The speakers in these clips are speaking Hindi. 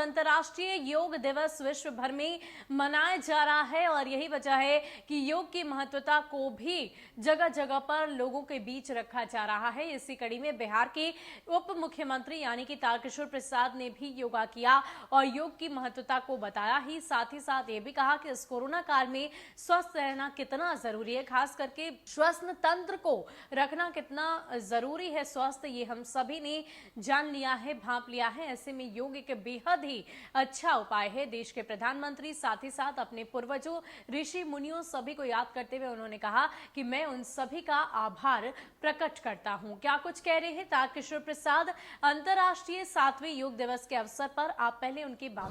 अंतर्राष्ट्रीय योग दिवस विश्व भर में मनाया जा रहा है और यही वजह है कि योग की महत्वता को भी जगह जगह पर लोगों के बीच रखा जा रहा है। इसी कड़ी में बिहार के उप मुख्यमंत्री यानी कि तारकिशोर प्रसाद ने भी योगा किया और योग की महत्वता को बताया ही साथ ये भी कहा कि इस कोरोना काल में स्वस्थ रहना कितना जरूरी है, खास करके श्वसन तंत्र को रखना कितना जरूरी है स्वस्थ, ये हम सभी ने जान लिया है, भांप लिया है। ऐसे में योग एक बेहद ही अच्छा उपाय है। देश के प्रधानमंत्री साथ ही साथ अपने पूर्वजों, ऋषि मुनियों सभी को याद करते हुए उन्होंने कहा कि मैं उन सभी का आभार प्रकट करता हूं। क्या कुछ कह रहे हैं तारकिशोर प्रसाद अंतर्राष्ट्रीय 7वें योग दिवस के अवसर पर, आप पहले उनकी बात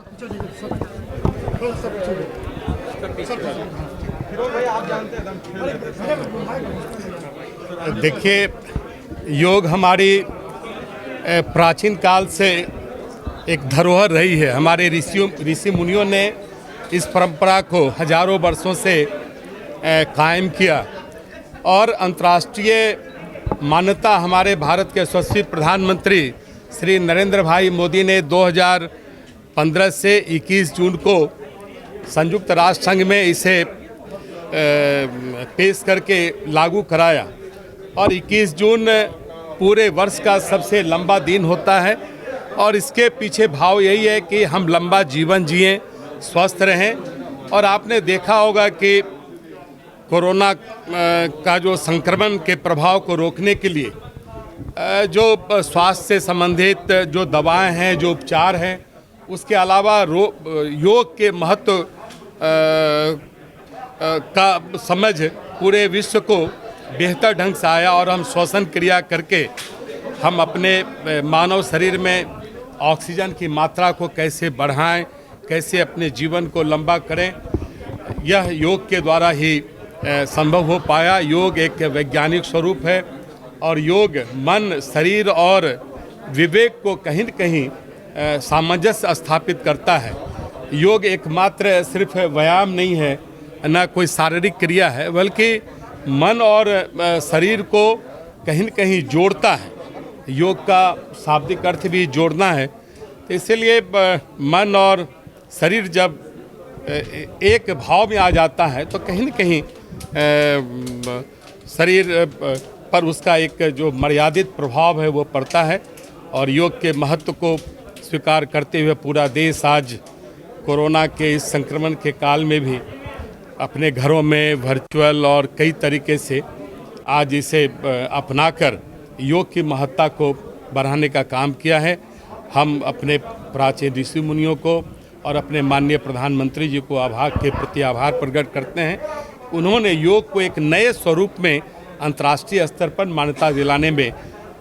देखिए, योग हमारी प्राचीन काल से एक धरोहर रही है। हमारे ऋषि मुनियों ने इस परंपरा को हजारों वर्षों से कायम किया और अंतर्राष्ट्रीय मान्यता हमारे भारत के यशस्वी प्रधानमंत्री श्री नरेंद्र भाई मोदी ने 2015 से 21 जून को संयुक्त राष्ट्र संघ में इसे पेश करके लागू कराया और 21 जून पूरे वर्ष का सबसे लंबा दिन होता है और इसके पीछे भाव यही है कि हम लंबा जीवन जिएं, स्वस्थ रहें। और आपने देखा होगा कि कोरोना का जो संक्रमण के प्रभाव को रोकने के लिए जो स्वास्थ्य से संबंधित जो दवाएं हैं, जो उपचार हैं, उसके अलावा योग के महत्व का समझ पूरे विश्व को बेहतर ढंग से आया और हम श्वसन क्रिया करके हम अपने मानव शरीर में ऑक्सीजन की मात्रा को कैसे बढ़ाएं, कैसे अपने जीवन को लंबा करें, यह योग के द्वारा ही संभव हो पाया। योग एक वैज्ञानिक स्वरूप है और योग मन, शरीर और विवेक को कहीं न कहीं सामंजस्य स्थापित करता है। योग एकमात्र सिर्फ व्यायाम नहीं है, न कोई शारीरिक क्रिया है, बल्कि मन और शरीर को कहीं न कहीं जोड़ता है। योग का शाब्दिक अर्थ भी जोड़ना है, तो इसलिए मन और शरीर जब एक भाव में आ जाता है तो कहीं न कहीं शरीर पर उसका एक जो मर्यादित प्रभाव है वो पड़ता है। और योग के महत्व को स्वीकार करते हुए पूरा देश आज कोरोना के इस संक्रमण के काल में भी अपने घरों में वर्चुअल और कई तरीके से आज इसे अपनाकर योग की महत्ता को बढ़ाने का काम किया है। हम अपने प्राचीन ऋषि मुनियों को और अपने माननीय प्रधानमंत्री जी को के प्रति आभार प्रकट करते हैं। उन्होंने योग को एक नए स्वरूप में अंतर्राष्ट्रीय स्तर पर मान्यता दिलाने में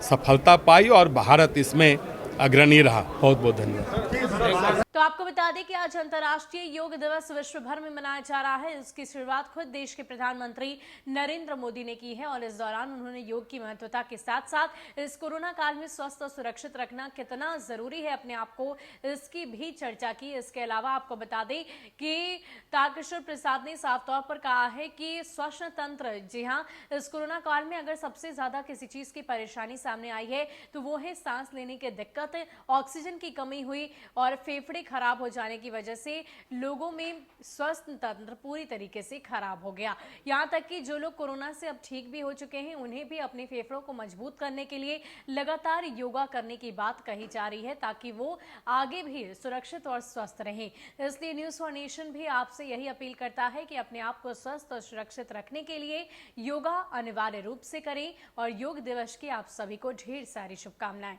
सफलता पाई और भारत इसमें अग्रणी रहा। बहुत बहुत धन्यवाद। तो आपको बता दें कि आज अंतर्राष्ट्रीय योग दिवस विश्व भर में मनाया जा रहा है। इसकी शुरुआत खुद देश के प्रधानमंत्री नरेंद्र मोदी ने की है और इस दौरान उन्होंने योग की महत्वता के साथ साथ इस कोरोना काल में स्वस्थ और सुरक्षित रखना कितना जरूरी है अपने आप को, इसकी भी चर्चा की। इसके अलावा आपको बता दें कि तारकिशोर प्रसाद ने साफ तौर पर कहा है कि श्वसन तंत्र, जी हाँ, इस कोरोना काल में अगर सबसे ज्यादा किसी चीज की परेशानी सामने आई है तो वो है सांस लेने की दिक्कत, ऑक्सीजन की कमी हुई और फेफड़े खराब हो जाने की वजह से लोगों में श्वसन तंत्र पूरी तरीके से खराब हो गया। यहां तक कि जो लोग कोरोना से अब ठीक भी हो चुके हैं उन्हें भी अपने फेफड़ों को मजबूत करने के लिए लगातार योगा करने की बात कही जा रही है ताकि वो आगे भी सुरक्षित और स्वस्थ रहें। इसलिए न्यूज़ फॉर नेशन भी आपसे यही अपील करता है कि अपने आप को स्वस्थ और सुरक्षित रखने के लिए योगा अनिवार्य रूप से करें और योग दिवस की आप सभी को ढेर सारी शुभकामनाएं।